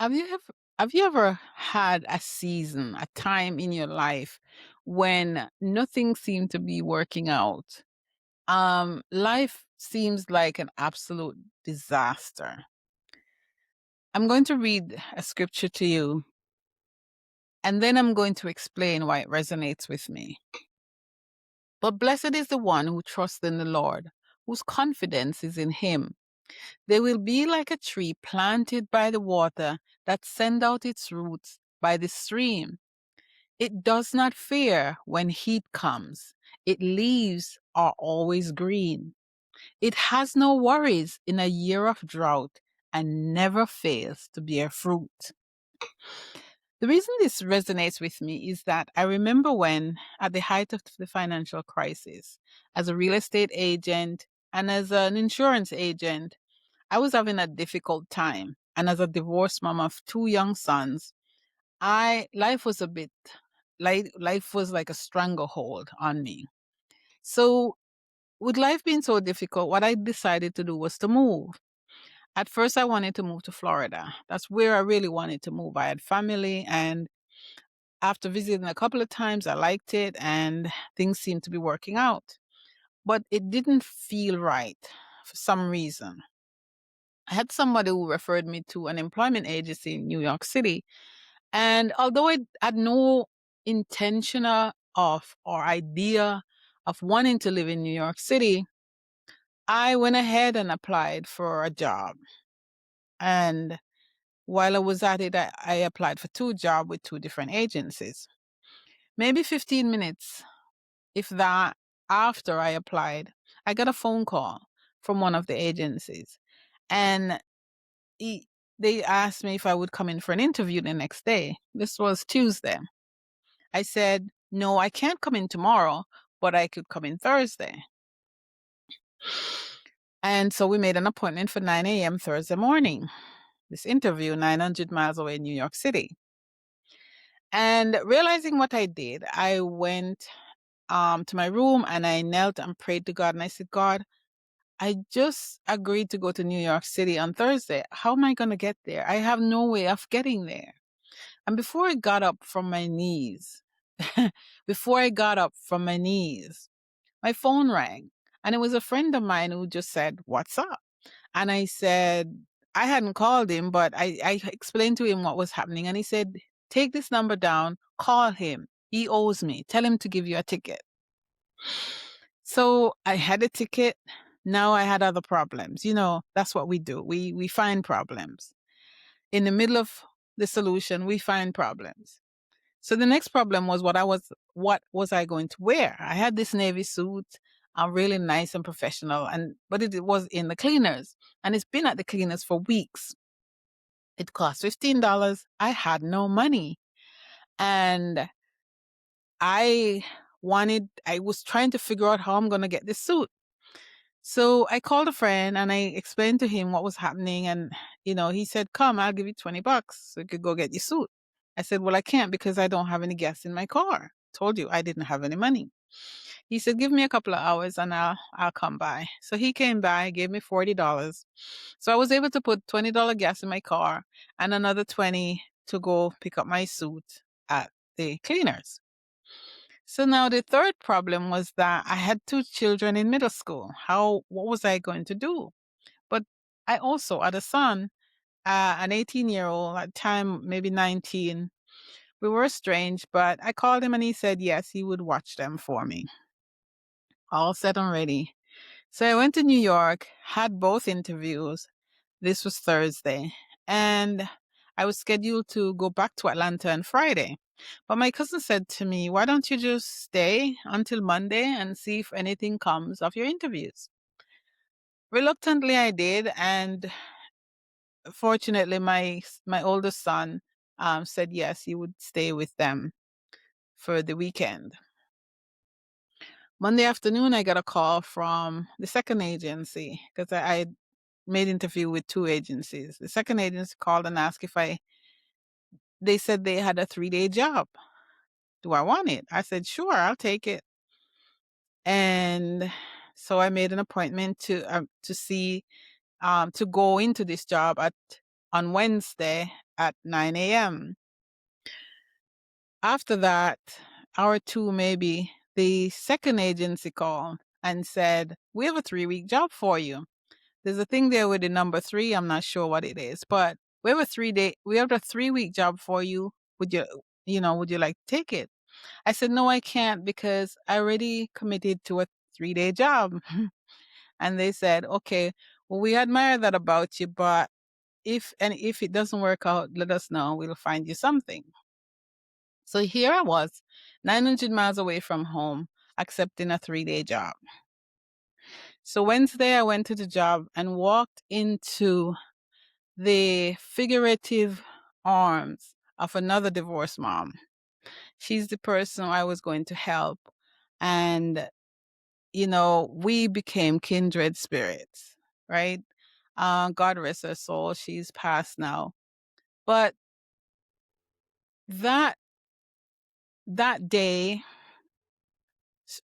Have you ever have you ever had a season, a time in your life when nothing seemed to be working out? Life seems like an absolute disaster. I'm going to read a scripture to you, and then I'm going to explain why it resonates with me. But blessed is the one who trusts in the Lord, whose confidence is in him. They will be like a tree planted by the water that send out its roots by the stream. It does not fear when heat comes. Its leaves are always green. It has no worries in a year of drought and never fails to bear fruit. The reason this resonates with me is that I remember when, at the height of the financial crisis, as a real estate agent and as an insurance agent, I was having a difficult time. And as a divorced mom of two young sons, I life was a bit life was like a stranglehold on me. So with life being so difficult, what I decided to do was to move. At first I wanted to move to Florida. That's where I really wanted to move. I had family, and after visiting a couple of times I liked it and things seemed to be working out. But it didn't feel right for some reason. I had somebody who referred me to an employment agency in New York City. And although I had no intention of or idea of wanting to live in New York City, I went ahead and applied for a job. And while I was at it, I applied for two jobs with two different agencies. Maybe 15 minutes, if that, after I applied, I got a phone call from one of the agencies. And he, they asked me if I would come in for an interview the next day. This was Tuesday. I said, no, I can't come in tomorrow, but I could come in Thursday. And so we made an appointment for 9 a.m. Thursday morning. This interview, 900 miles away in New York City. And realizing what I did, I went to my room and I knelt and prayed to God. And I said, God, I just agreed to go to New York City on Thursday. How am I going to get there? I have no way of getting there. And before I got up from my knees, before I got up from my knees, my phone rang. And it was a friend of mine who just said, what's up? And I said, I hadn't called him, but I explained to him what was happening. And he said, take this number down, call him. He owes me. Tell him to give you a ticket. So I had a ticket. Now I had other problems. You know, that's what we do. We find problems. In the middle of the solution, we find problems. So the next problem was what was I going to wear? I had this navy suit, really nice and professional, but it was in the cleaners, and it's been at the cleaners for weeks. It cost $15. I had no money, and I was trying to figure out how I'm going to get this suit. So I called a friend and I explained to him what was happening. And, he said, come, I'll give you $20 so you could go get your suit. I said, well, I can't because I don't have any gas in my car. Told you I didn't have any money. He said, give me a couple of hours and I'll come by. So he came by, gave me $40. So I was able to put $20 gas in my car and another 20 to go pick up my suit at the cleaners. So now the third problem was that I had two children in middle school. What was I going to do? But I also had a son, an 18-year-old at the time, maybe 19. We were estranged, but I called him and he said, yes, he would watch them for me. All set and ready. So I went to New York, had both interviews. This was Thursday. And I was scheduled to go back to Atlanta on Friday. But my cousin said to me, why don't you just stay until Monday and see if anything comes of your interviews? Reluctantly, I did. And fortunately, my oldest son said yes, he would stay with them for the weekend. Monday afternoon, I got a call from the second agency because I made interview with two agencies. The second agency called and asked they said they had a 3-day job. Do I want it? I said, sure, I'll take it. And so I made an appointment to go into this job on Wednesday at 9 a.m. After that, hour two maybe, the second agency called and said, "We have a 3-week job for you." There's a thing there with the number three. I'm not sure what it is, but we have a 3-week job for you. Would you like to take it? I said, "No, I can't because I already committed to a 3-day job." And they said, "Okay, well, we admire that about you, but if it doesn't work out, let us know. We'll find you something." So here I was, 900 miles away from home, accepting a 3-day job. So Wednesday, I went to the job and walked into the figurative arms of another divorced mom. She's the person I was going to help. And, we became kindred spirits, right? God rest her soul. She's passed now. But that that day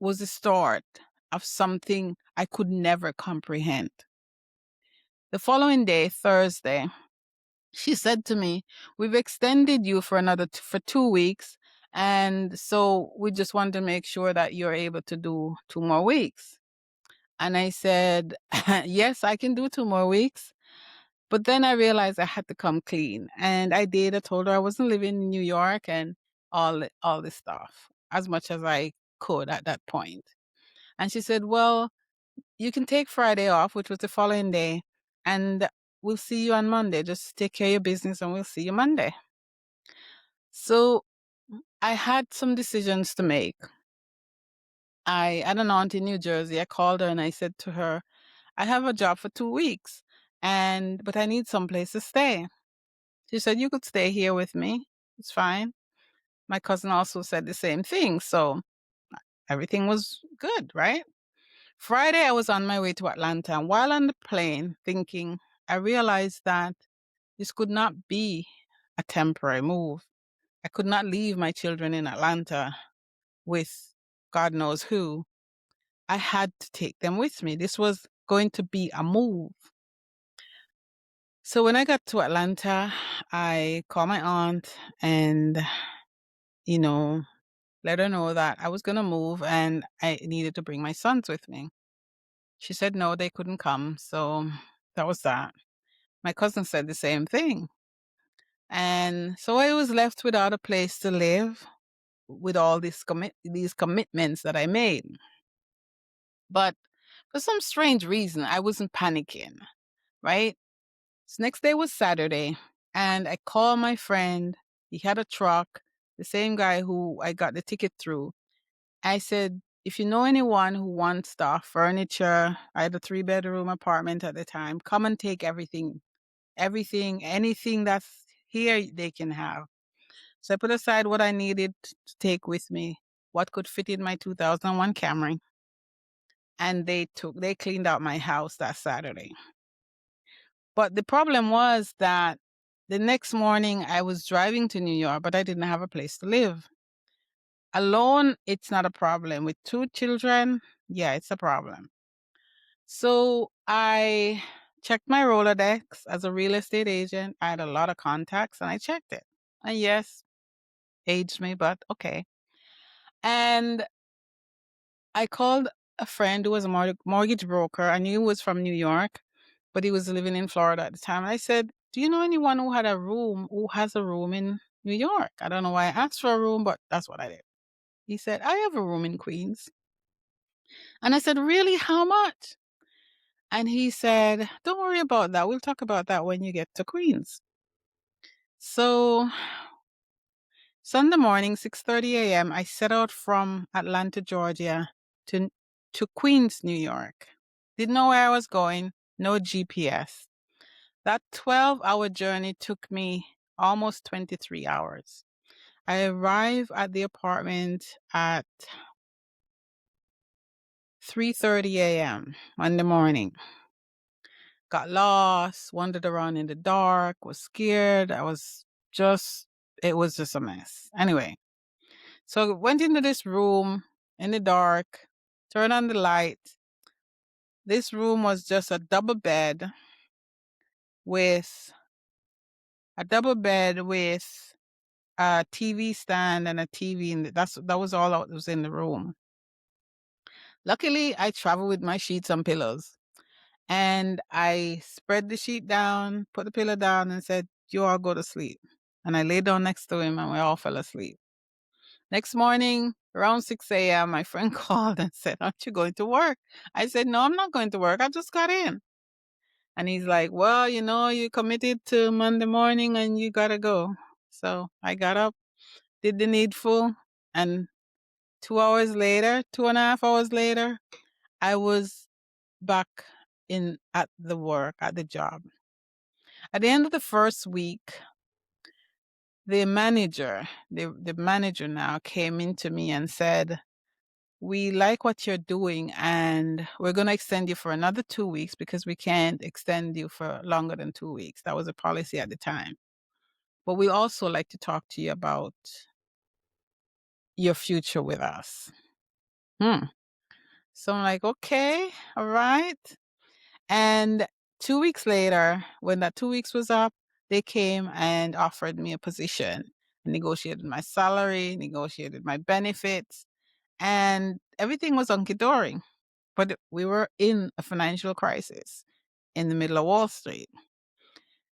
was the start of something I could never comprehend. The following day, Thursday, she said to me, "We've extended you for 2 weeks, and so we just want to make sure that you're able to do 2 more weeks." And I said, "Yes, I can do 2 more weeks." But then I realized I had to come clean, and I did. I told her I wasn't living in New York and all this stuff as much as I could at that point. And she said, "Well, you can take Friday off," which was the following day, "and we'll see you on Monday. Just take care of your business and we'll see you Monday." So I had some decisions to make. I had an aunt in New Jersey. I called her and I said to her, "I have a job for 2 weeks, but I need someplace to stay." She said, "You could stay here with me. It's fine." My cousin also said the same thing. So everything was good, right? Friday, I was on my way to Atlanta. And while on the plane thinking, I realized that this could not be a temporary move. I could not leave my children in Atlanta with God knows who. I had to take them with me. This was going to be a move. So when I got to Atlanta, I called my aunt and, you know, let her know that I was going to move and I needed to bring my sons with me. She said no, they couldn't come. So that was that. My cousin said the same thing. And so I was left without a place to live with all these commitments that I made. But for some strange reason, I wasn't panicking, right? So next day was Saturday, and I called my friend. He had a truck, the same guy who I got the ticket through. I said, "If you know anyone who wants stuff, furniture," I had a 3-bedroom apartment at the time, "come and take everything. Anything that's here, they can have." So I put aside what I needed to take with me, what could fit in my 2001 Camry, and they cleaned out my house that Saturday. But the problem was that the next morning I was driving to New York, but I didn't have a place to live. Alone, it's not a problem. With 2 children, yeah, it's a problem. So I checked my Rolodex as a real estate agent. I had a lot of contacts and I checked it. And yes, aged me, but okay. And I called a friend who was a mortgage broker. I knew he was from New York, but he was living in Florida at the time. And I said, "Do you know anyone who has a room in New York?" I don't know why I asked for a room, but that's what I did. He said, "I have a room in Queens." And I said, "Really? How much?" And he said, "Don't worry about that. We'll talk about that when you get to Queens." So Sunday morning, 6:30 a.m., I set out from Atlanta, Georgia to Queens, New York. Didn't know where I was going, no GPS. That 12-hour journey took me almost 23 hours. I arrived at the apartment at 3:30 a.m. Monday morning. Got lost, wandered around in the dark, was scared. It was just a mess. Anyway, so went into this room in the dark, turned on the light. This room was just a double bed with a double bed with a TV stand and a TV, and that was all that was in the room. Luckily, I travel with my sheets and pillows, and I spread the sheet down, put the pillow down, and said, "You all go to sleep." And I lay down next to him, and we all fell asleep. Next morning, around 6 a.m., my friend called and said, "Aren't you going to work?" I said, "No, I'm not going to work. I just got in." And he's like, "Well, you committed to Monday morning and you got to go." So I got up, did the needful, and 2 hours later, 2.5 hours later, I was back in at the work, at the job. At the end of the first week, the manager now came into me and said, "We like what you're doing and we're going to extend you for another 2 weeks because we can't extend you for longer than 2 weeks." That was a policy at the time. But we also like to talk to you about your future with us. Hmm. So I'm like, okay, all right. And 2 weeks later, when that 2 weeks was up, they came and offered me a position, negotiated my salary, negotiated my benefits, and everything was hunky dory. But we were in a financial crisis in the middle of Wall Street.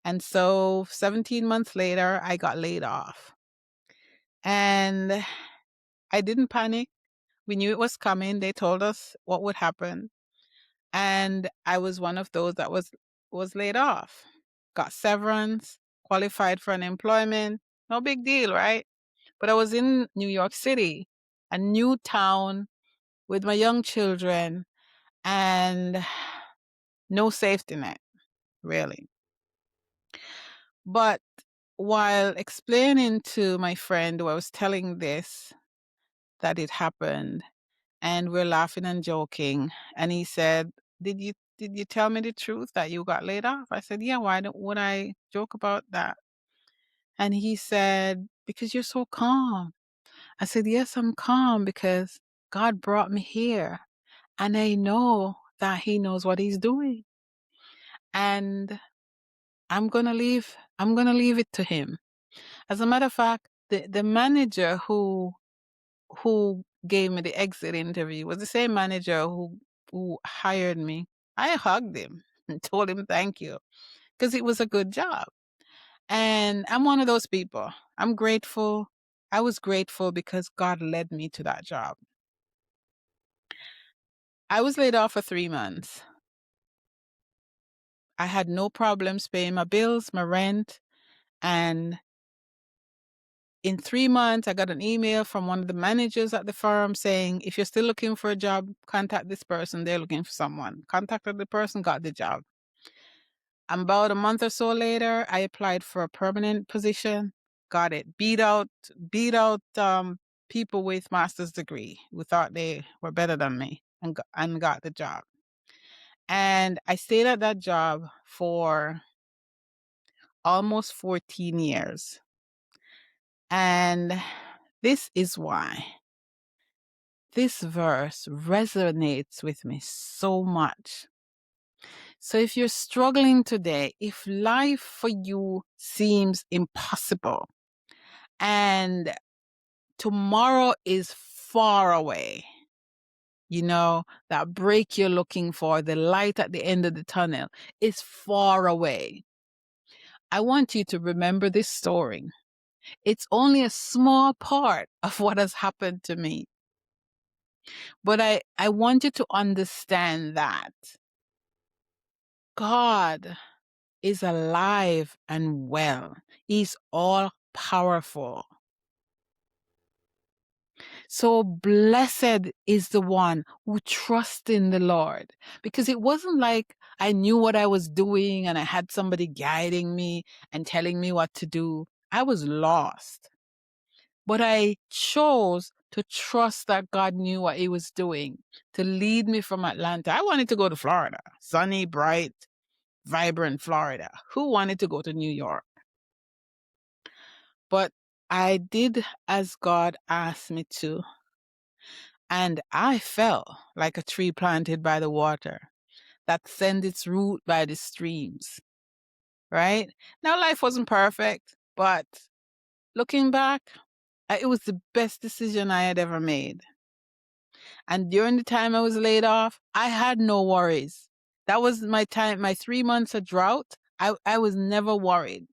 And so 17 months later, I got laid off. And I didn't panic. We knew it was coming. They told us what would happen. And I was one of those that was laid off. Got severance, qualified for unemployment. No big deal, right? But I was in New York City, a new town with my young children, and no safety net, really. But while explaining to my friend who I was telling this, that it happened, and we're laughing and joking, and he said, "Did you tell me the truth that you got laid off?" I said, "Yeah, would I joke about that?" And he said, "Because you're so calm." I said, "Yes, I'm calm because God brought me here, and I know that he knows what he's doing. And I'm gonna leave it to him." As a matter of fact, the manager who gave me the exit interview was the same manager who hired me. I hugged him and told him thank you because it was a good job. And I'm one of those people. I'm grateful. I was grateful because God led me to that job. I was laid off for 3 months. I had no problems paying my bills, my rent, and in 3 months, I got an email from one of the managers at the firm saying, "If you're still looking for a job, contact this person. They're looking for someone." Contacted the person, got the job. About a month or so later, I applied for a permanent position, got it. Beat out people with master's degree who thought they were better than me, and got the job. And I stayed at that job for almost 14 years. And this is why this verse resonates with me so much. So if you're struggling today, if life for you seems impossible and tomorrow is far away, that break you're looking for, the light at the end of the tunnel is far away, I want you to remember this story. It's only a small part of what has happened to me. But I want you to understand that God is alive and well. He's all powerful. So blessed is the one who trusts in the Lord. Because it wasn't like I knew what I was doing and I had somebody guiding me and telling me what to do. I was lost. But I chose to trust that God knew what he was doing to lead me from Atlanta. I wanted to go to Florida, sunny, bright, vibrant Florida. Who wanted to go to New York? But I did as God asked me to. And I fell like a tree planted by the water that sends its root by the streams. right? Now, life wasn't perfect, but looking back, it was the best decision I had ever made. And during the time I was laid off, I had no worries. That was my time, my 3 months of drought. I was never worried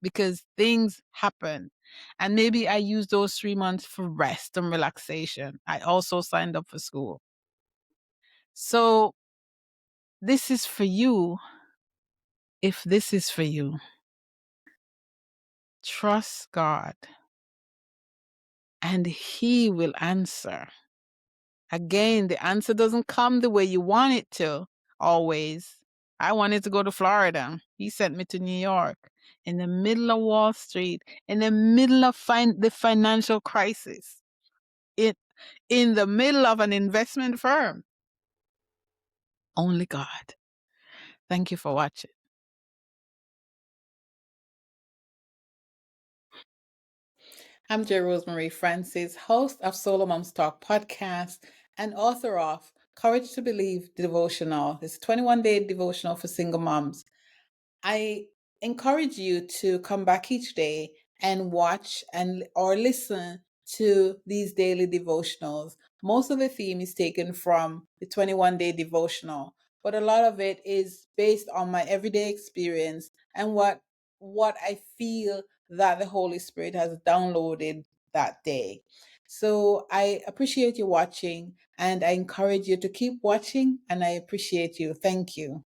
because things happen. And maybe I used those 3 months for rest and relaxation. I also signed up for school. So this is for you. If this is for you, trust God and He will answer. Again, the answer doesn't come the way you want it to always. I wanted to go to Florida. He sent me to New York in the middle of Wall Street, in the middle of the financial crisis, in the middle of an investment firm. Only God. Thank you for watching. I'm Rosemarie Francis, host of SoloMoms Talk podcast and author of Courage to Believe devotional. It's a 21-day devotional for single moms. I encourage you to come back each day and watch or listen to these daily devotionals. Most of the theme is taken from the 21-day devotional, but a lot of it is based on my everyday experience and what I feel that the Holy Spirit has downloaded that day. So I appreciate you watching and I encourage you to keep watching and I appreciate you. Thank you.